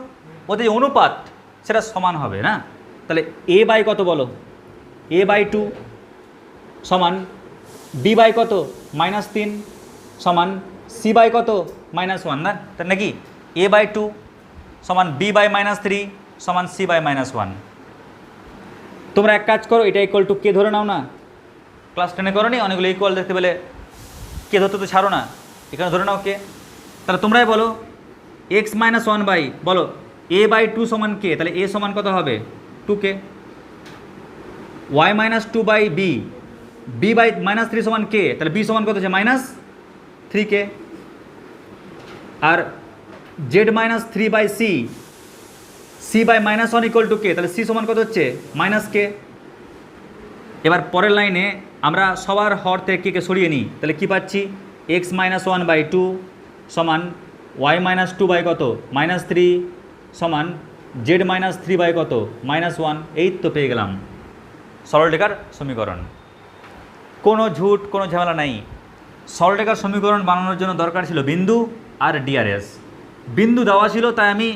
ওদের অনুপাত সেটা সমান হবে না? তাহলে এ বাই কত বলো? a/2 সমান b বাই কত? -3 সমান c বাই কত? -1 না? তাই নাকি? a/2 সমান b বাই -3 সমান c বাই -1। তোমরা এক কাজ করো, এটা ইকুয়াল টু কে ধরে নাও না। ক্লাস 10-এ করো নি? অনেকগুলো ইকুয়াল দেখতে পেলে কে ধরতে তো ছাড়ো না, এখানে ধরে নাও কে। তাহলে তোমরাই বলো x - 1 বাই বলো a/2 সমান কে? তাহলে a সমান কত হবে? 2k। y - 2 by b, b by -3 সমান k, তাহলে b সমান কত হচ্ছে? -3k। আর z - 3 by c, c by -1 equal to k, তাহলে c সমান কত হচ্ছে? -k। এবার পরের লাইনে আমরা সবার হর থেকে কে সরিয়ে নিই, তাহলে কি পাচ্ছি? x - 1 বাই 2 সমান y - 2 বাই কত? -3 সমান z - 3 বাই কত? -1। এই তো পেয়ে গেলাম সরলরেখার সমীকরণ। কোনো ঝুট, কোনো ঝামেলা নাই। সরলরেখার সমীকরণ বানানোর জন্য দরকার ছিল বিন্দু আর ডিআরএস। বিন্দু দেওয়া ছিল, তাই আমি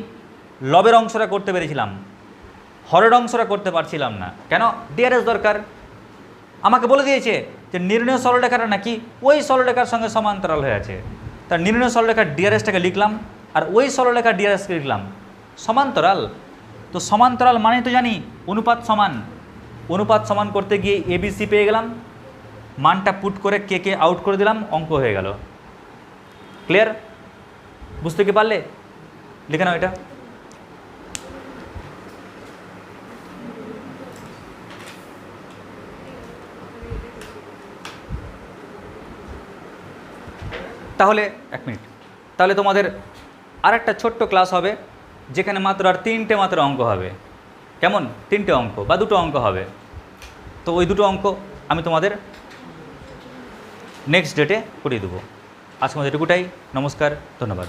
লবের অংশটা করতে পেরেছিলাম, হরের অংশটা করতে পারছিলাম না। কেন? ডিআরএস দরকার। আমাকে বলে দিয়েছে যে নির্ণয় সরলরেখাটা নাকি ওই সরলরেখার সঙ্গে সমান্তরাল হয়ে আছে, তার নির্ণয় সরলরেখার ডিআরএসটাকে লিখলাম, আর ওই সরলরেখার ডিআরএসকে লিখলাম সমান্তরাল। তো সমান্তরাল মানে তো জানি অনুপাত সমান। অনুপাত সমান করতে গিয়ে এবিসি পেয়ে গেলাম, মানটা পুট করে কে কে আউট করে দিলাম, অঙ্ক হয়ে গেল। ক্লিয়ার? বুঝতে কি পারলে? লিখে নাও এটা। তাহলে এক মিনিট, তাহলে তোমাদের আরেকটা ছোট্ট ক্লাস হবে, যেখানে মাত্র আর 3টে মাত্র অঙ্ক হবে। কেমন? 3টে অঙ্ক বা 2টো অঙ্ক হবে। তো ওই 2টো অঙ্ক আমি তোমাদের নেক্সট ডেটে করিয়ে দেবো। আজকে আমাদের এটুকুটাই। নমস্কার, ধন্যবাদ।